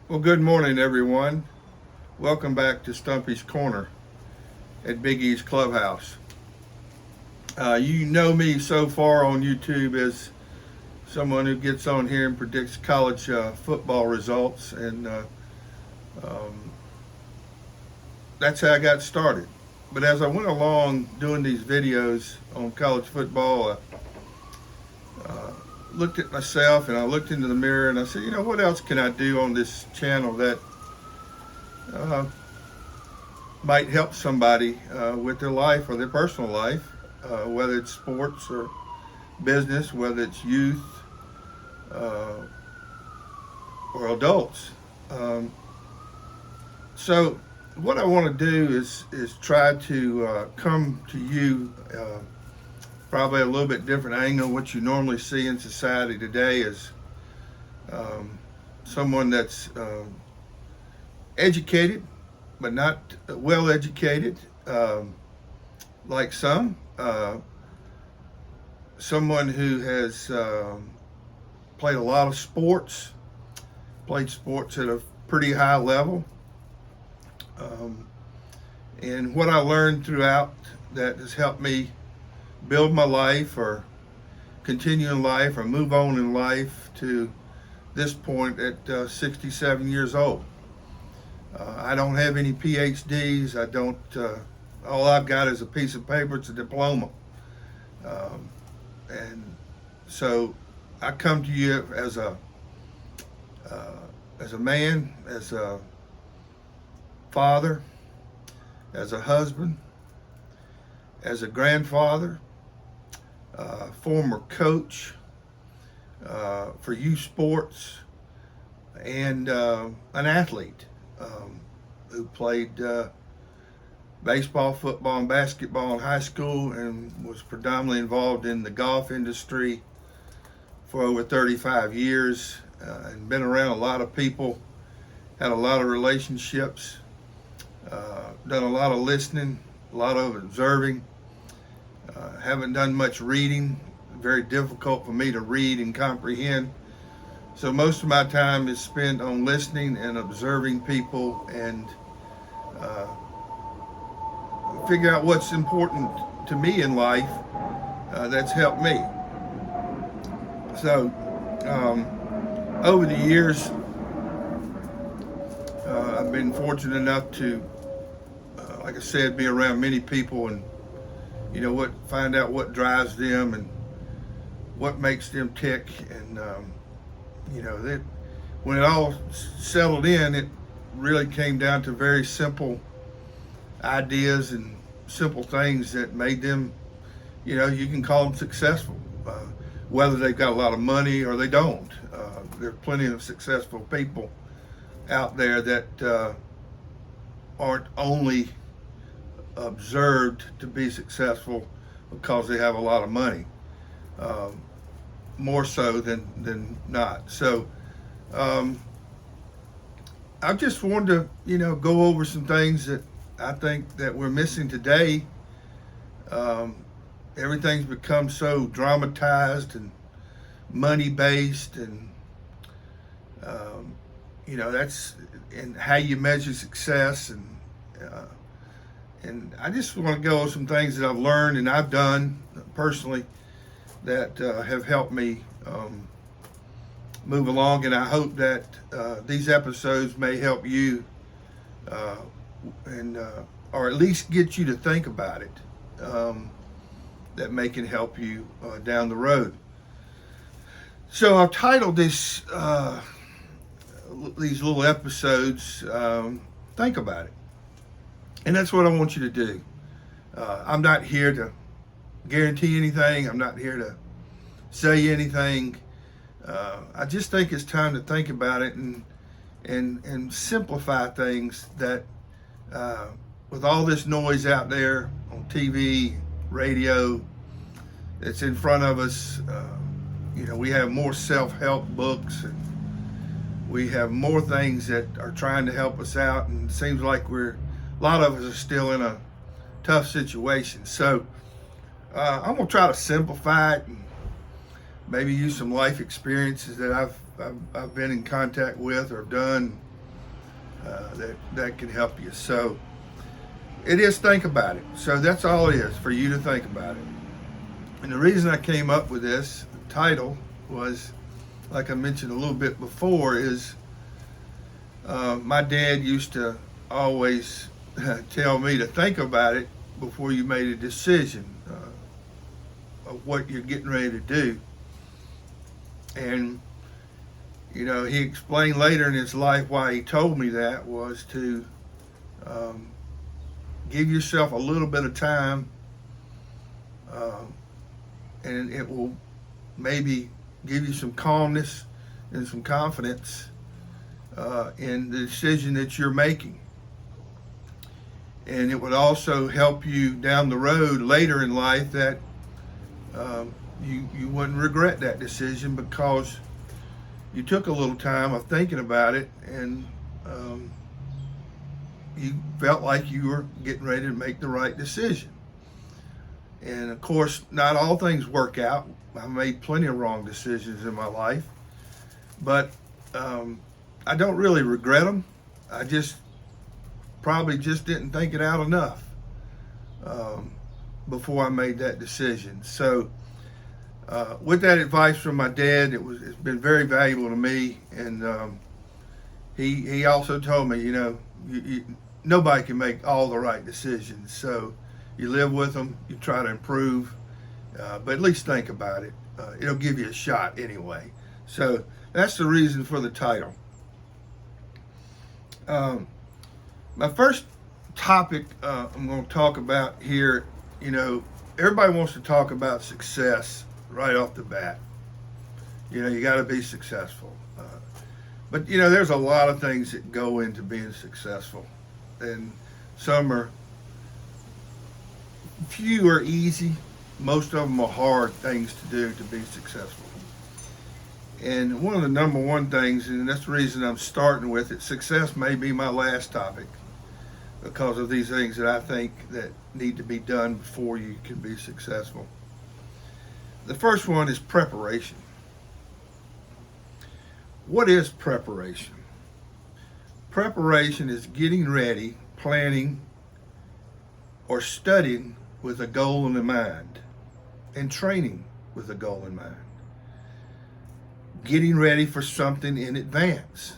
Well, good morning, everyone. Welcome back to Stumpy's Corner at Big E's Clubhouse. You know me so far on YouTube as someone who gets on here and predicts college football results, and um, that's how I got started. But as I went along doing these videos on college football, I looked at myself and I looked into the mirror and I said, what else can I do on this channel that uh, might help somebody with their life or their personal life, whether it's sports or business, whether it's youth uh, or adults. Um, so, what I want to do is try to come to you probably a little bit different angle. What you normally see in society today is um, someone that's educated but not well educated, like some. Someone who has played a lot of sports, played sports at a pretty high level. Um, and what I learned throughout that has helped me build my life or continue in life or move on in life to this point at 67 years old. I don't have any PhDs. I don't. All I've got is a piece of paper. It's a diploma, um, and so I come to you as a man, as a father, as a husband, as a grandfather, former coach for youth sports, and an athlete who played baseball, football, and basketball in high school and was predominantly involved in the golf industry for over 35 years and been around a lot of people, had a lot of relationships, done a lot of listening, a lot of observing. Haven't done much reading. Very difficult for me to read and comprehend. So most of my time is spent on listening and observing people and figure out what's important to me in life that's helped me. So over the years, I've been fortunate enough to, like I said, be around many people and find out what drives them and what makes them tick, and that when it all settled in, it really came down to very simple ideas and simple things that made them, you can call them successful, whether they've got a lot of money or they don't. There are plenty of successful people out there that aren't only observed to be successful because they have a lot of money, more so than not. So I just wanted to go over some things that I think that we're missing today. Everything's become so dramatized and money based, and that's and how you measure success, and I just want to go over some things that I've learned and I've done personally that have helped me move along, and I hope that these episodes may help you and or at least get you to think about it. That may can help you down the road. So I've titled these little episodes, "Think About It," and that's what I want you to do. I'm not here to guarantee anything. I'm not here to say anything. I just think it's time to think about it and simplify things that with all this noise out there on TV, radio, that's in front of us. We have more self-help books, and we have more things that are trying to help us out, and it seems like a lot of us are still in a tough situation. So I'm gonna try to simplify it and maybe use some life experiences that I've been in contact with or done, that can help you. So it is think about it. So that's all it is, for you to think about it. And the reason I came up with this title was, like I mentioned a little bit before, is my dad used to always tell me to think about it before you made a decision of what you're getting ready to do. And he explained later in his life why he told me that was to give yourself a little bit of time, and it will maybe give you some calmness and some confidence in the decision that you're making. And it would also help you down the road later in life that you wouldn't regret that decision, because you took a little time of thinking about it, and you felt like you were getting ready to make the right decision. And of course, not all things work out. I made plenty of wrong decisions in my life, but I don't really regret them. I probably just didn't think it out enough before I made that decision. So with that advice from my dad, it's been very valuable to me. And he also told me, nobody can make all the right decisions. So you live with them, you try to improve, but at least think about it. It'll give you a shot anyway. So that's the reason for the title. My first topic I'm going to talk about here, everybody wants to talk about success right off the bat. You got to be successful. But there's a lot of things that go into being successful, and few are easy. Most of them are hard things to do to be successful. And one of the number one things, and that's the reason I'm starting with it, success may be my last topic, because of these things that I think that need to be done before you can be successful. The first one is preparation. What is preparation? Preparation is getting ready, planning, or studying with a goal in mind, and training with a goal in mind. Getting ready for something in advance.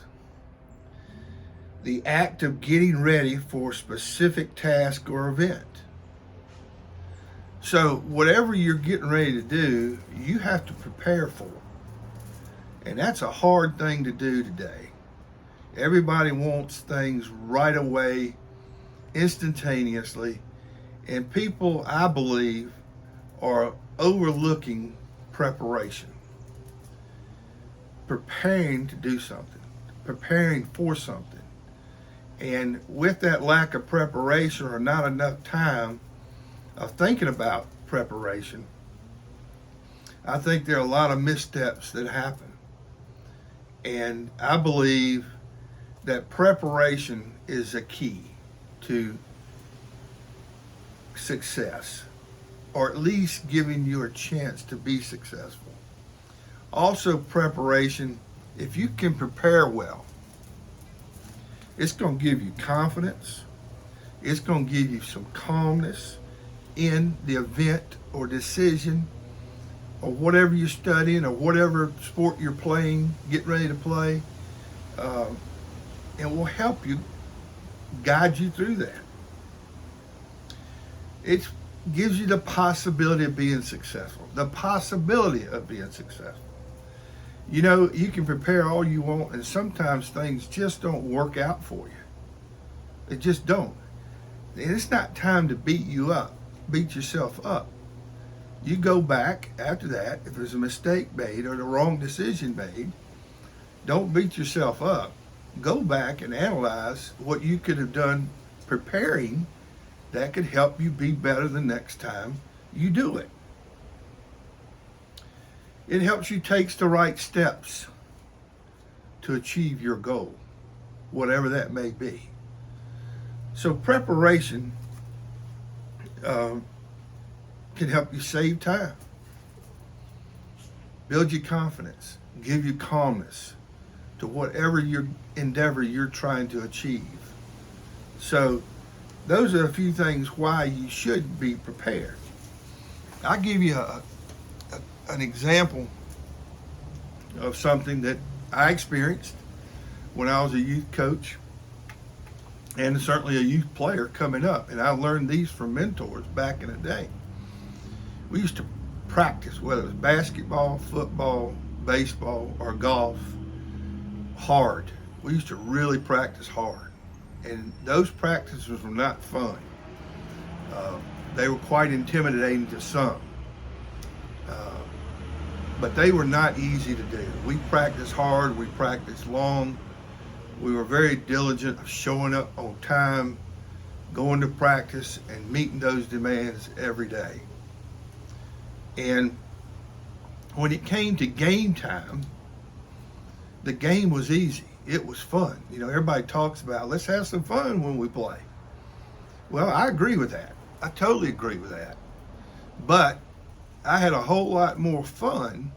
The act of getting ready for a specific task or event. So whatever you're getting ready to do, you have to prepare for. And that's a hard thing to do today. Everybody wants things right away, instantaneously, and people, I believe, are overlooking preparation. Preparing to do something, preparing for something. And with that lack of preparation, or not enough time of thinking about preparation, I think there are a lot of missteps that happen. And I believe that preparation is a key to success, or at least giving you a chance to be successful. Also, preparation, if you can prepare well, it's going to give you confidence. It's going to give you some calmness in the event or decision, or whatever you're studying, or whatever sport you're playing, getting ready to play. It will help you, guide you through that. It gives you the possibility of being successful. The possibility of being successful. You can prepare all you want, and sometimes things just don't work out for you. They just don't. And it's not time to beat yourself up. You go back after that. If there's a mistake made or the wrong decision made, don't beat yourself up. Go back and analyze what you could have done preparing that could help you be better the next time you do it. It helps you take the right steps to achieve your goal, whatever that may be. So preparation can help you save time, build your confidence, give you calmness, to whatever your endeavor you're trying to achieve. So those are a few things why you should be prepared. I'll give you an example of something that I experienced when I was a youth coach and certainly a youth player coming up. And I learned these from mentors back in the day. We used to practice, whether it was basketball, football, baseball, or golf, hard. We used to really practice hard. And those practices were not fun. They were quite intimidating to some. But they were not easy to do. We practiced hard, we practiced long. We were very diligent of showing up on time, going to practice, and meeting those demands every day. And when it came to game time, the game was easy. It was fun. You know, everybody talks about, let's have some fun when we play. Well, I agree with that. I totally agree with that. But I had a whole lot more fun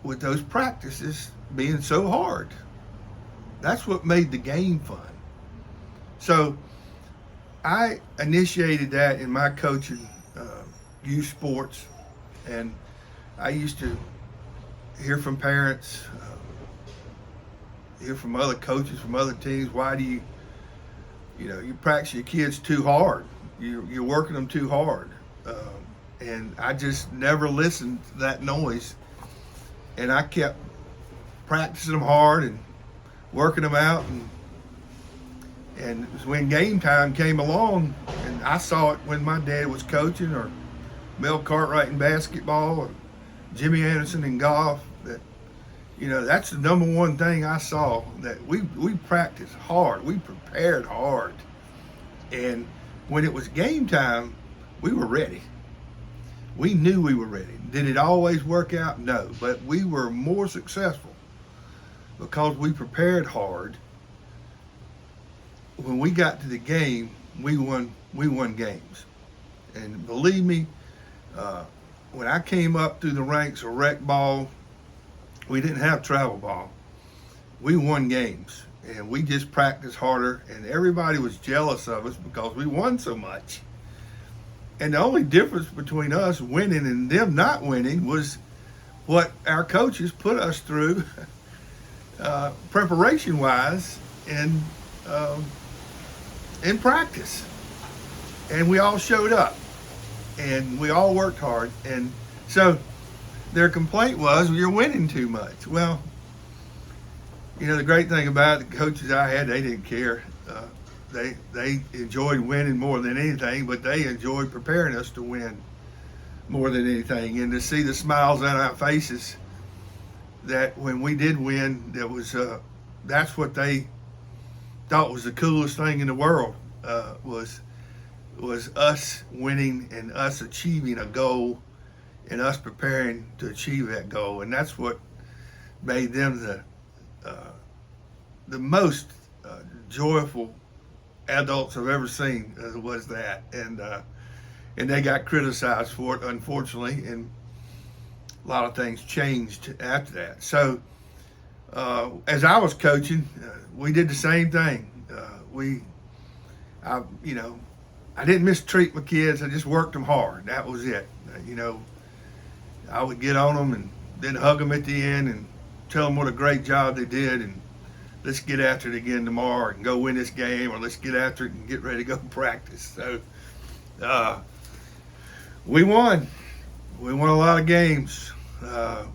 with those practices being so hard. That's what made the game fun. So I initiated that in my coaching youth sports, and I used to hear from parents, hear from other coaches from other teams. Why do you practice your kids too hard? You're working them too hard. And I just never listened to that noise. And I kept practicing them hard and working them out. And it was when game time came along, and I saw it when my dad was coaching, or Mel Cartwright in basketball, or Jimmy Anderson in golf, that, that's the number one thing I saw, that we practiced hard, we prepared hard. And when it was game time, we were ready. We knew we were ready. Did it always work out? No, but we were more successful because we prepared hard. When we got to the game, we won games. And believe me, when I came up through the ranks of rec ball, we didn't have travel ball. We won games, and we just practiced harder, and everybody was jealous of us because we won so much. And the only difference between us winning and them not winning was what our coaches put us through preparation-wise in practice. And we all showed up, and we all worked hard. And so their complaint was, you're winning too much. Well, the great thing about it, the coaches I had, they didn't care. They enjoyed winning more than anything, but they enjoyed preparing us to win more than anything. And to see the smiles on our faces, that when we did win, that's what they thought was the coolest thing in the world, was us winning and us achieving a goal and us preparing to achieve that goal. And that's what made them the most joyful adults I've ever seen, was that. And they got criticized for it, unfortunately, and a lot of things changed after that. So as I was coaching, we did the same thing. I didn't mistreat my kids. I just worked them hard. That was it. I would get on them and then hug them at the end and tell them what a great job they did, and let's get after it again tomorrow and go win this game, or let's get after it and get ready to go practice. So we won. We won a lot of games.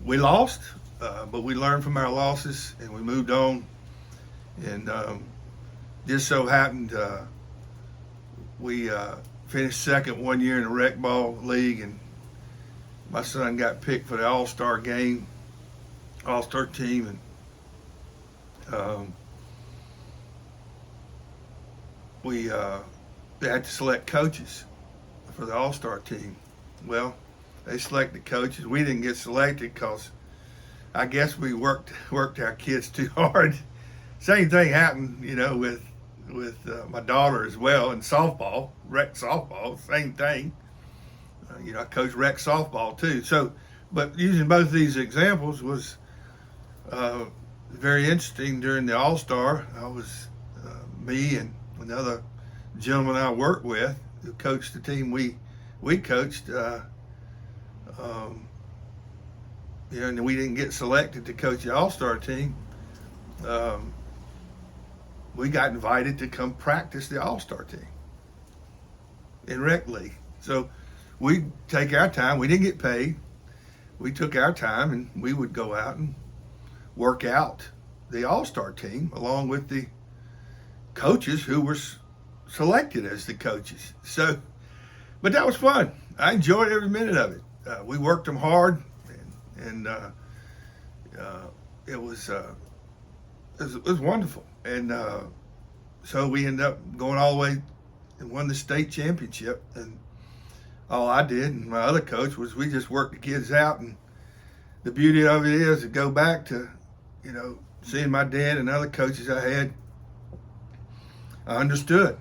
We lost, but we learned from our losses and we moved on. And just so happened we finished second one year in the rec ball league, and my son got picked for the all-star game, all-star team. And we had to select coaches for the all-star team. Well, they selected coaches. We didn't get selected because I guess we worked our kids too hard. Same thing happened, with my daughter as well in softball, rec softball, same thing. I coached rec softball too. So, but using both of these examples was Very interesting during the All-Star. Me and another gentleman I worked with who coached the team we coached. And we didn't get selected to coach the All-Star team. We got invited to come practice the All-Star team in rec league. So we take our time. We didn't get paid. We took our time and we would go out and work out the All-Star team along with the coaches who were selected as the coaches. But that was fun. I enjoyed every minute of it. We worked them hard, and it was wonderful. And so we ended up going all the way and won the state championship. And all I did and my other coach was we just worked the kids out. And the beauty of it is to go back to, seeing my dad and other coaches I had. I understood.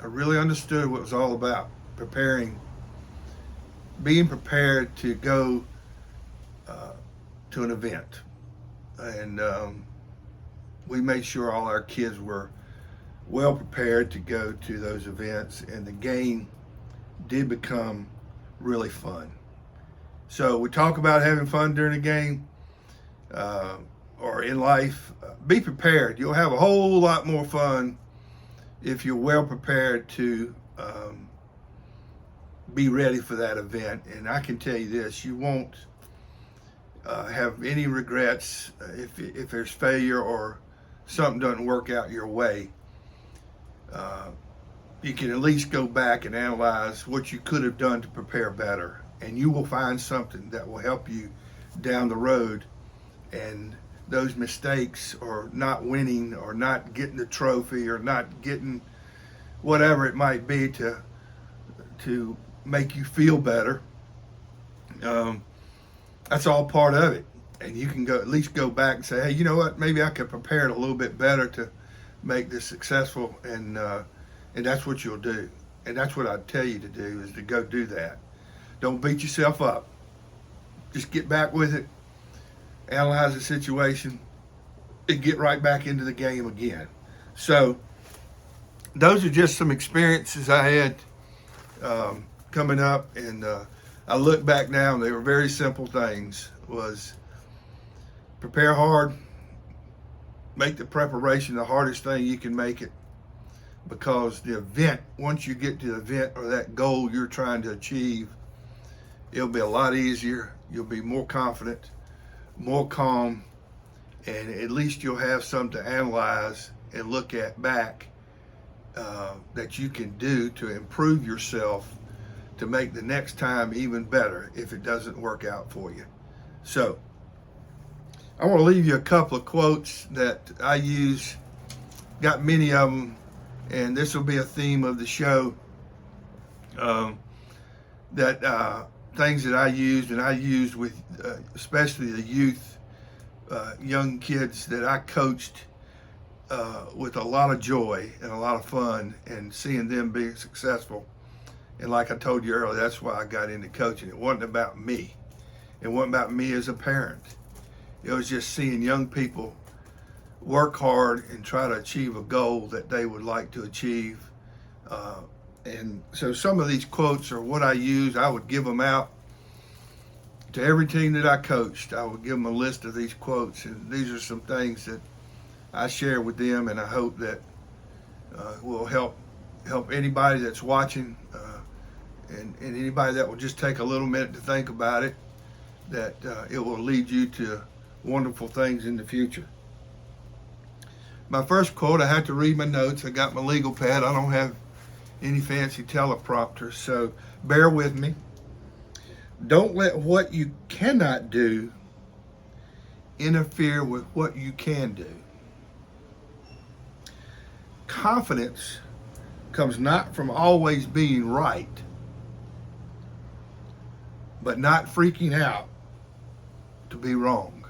I really understood what it was all about. Being prepared to go to an event. And we made sure all our kids were well prepared to go to those events, and the game did become really fun. So we talk about having fun during the game or in life. Be prepared. You'll have a whole lot more fun if you're well prepared to be ready for that event. And I can tell you this, you won't have any regrets if there's failure or something doesn't work out your way. You can at least go back and analyze what you could have done to prepare better, and you will find something that will help you down the road. And those mistakes, or not winning, or not getting the trophy, or not getting whatever it might be to make you feel better, that's all part of it. And you can at least go back and say, hey, you know what, maybe I could prepare it a little bit better to make this successful. And that's what you'll do. And that's what I'd tell you to do, is to go do that. Don't beat yourself up. Just get back with it, analyze the situation, and get right back into the game again. So those are just some experiences I had coming up, and I look back now and they were very simple things. Was prepare hard, make the preparation the hardest thing you can make it, because the event, once you get to the event or that goal you're trying to achieve, it'll be a lot easier. You'll be more confident, more calm, and at least you'll have something to analyze and look at back that you can do to improve yourself, to make the next time even better if it doesn't work out for you. So I want to leave you a couple of quotes that I use. Got many of them, and this will be a theme of the show. Things that I used, and I used with especially the youth, young kids that I coached with a lot of joy and a lot of fun, and seeing them being successful. And like I told you earlier, that's why I got into coaching. It wasn't about me. It wasn't about me as a parent. It was just seeing young people work hard and try to achieve a goal that they would like to achieve. And so some of these quotes are what I use. I would give them out to every team that I coached. I would give them a list of these quotes, and these are some things that I share with them, and I hope that will help anybody that's watching, and anybody that will just take a little minute to think about it, that it will lead you to wonderful things in the future. My first quote, I had to read my notes. I got my legal pad. I don't have any fancy teleprompter, so bear with me. Don't let what you cannot do interfere with what you can do. Confidence comes not from always being right, but not freaking out to be wrong.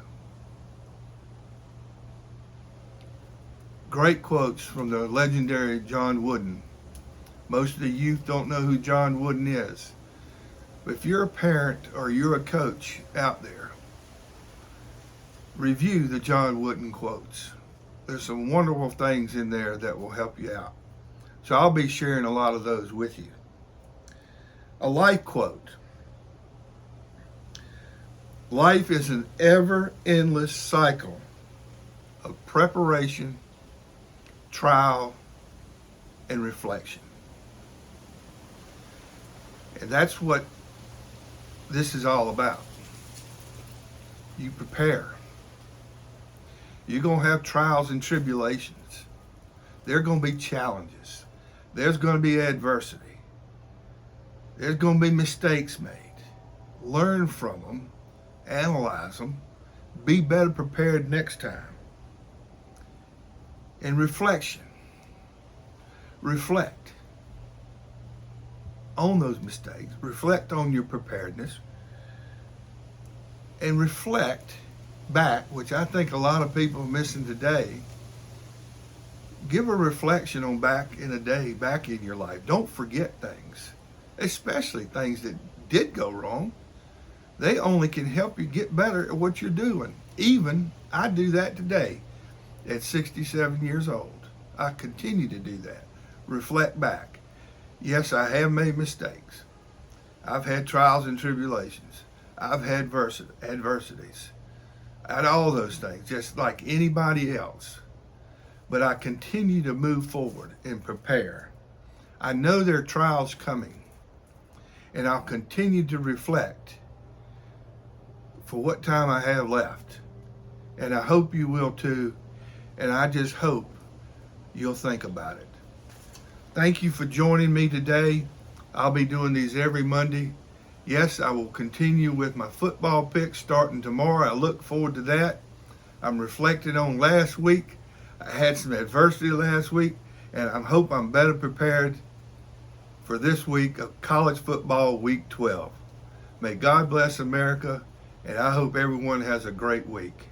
Great quotes from the legendary John Wooden. Most of the youth don't know who John Wooden is. But if you're a parent or you're a coach out there, review the John Wooden quotes. There's some wonderful things in there that will help you out. So I'll be sharing a lot of those with you. A life quote. Life is an ever endless cycle of preparation, trial, and reflection. And that's what this is all about. You prepare. You're going to have trials and tribulations. There are going to be challenges. There's going to be adversity. There's going to be mistakes made. Learn from them. Analyze them. Be better prepared next time. And reflection. Reflect on those mistakes. Reflect on your preparedness. And reflect back, which I think a lot of people are missing today. Give a reflection on back in a day, back in your life. Don't forget things, especially things that did go wrong. They only can help you get better at what you're doing. Even I do that today at 67 years old. I continue to do that. Reflect back. Yes, I have made mistakes. I've had trials and tribulations. I've had adversities. I had all those things, just like anybody else. But I continue to move forward and prepare. I know there are trials coming, and I'll continue to reflect for what time I have left. And I hope you will too, and I just hope you'll think about it. Thank you for joining me today. I'll be doing these every Monday. Yes, I will continue with my football picks starting tomorrow. I look forward to that. I'm reflecting on last week. I had some adversity last week, and I hope I'm better prepared for this week of college football, week 12. May God bless America, and I hope everyone has a great week.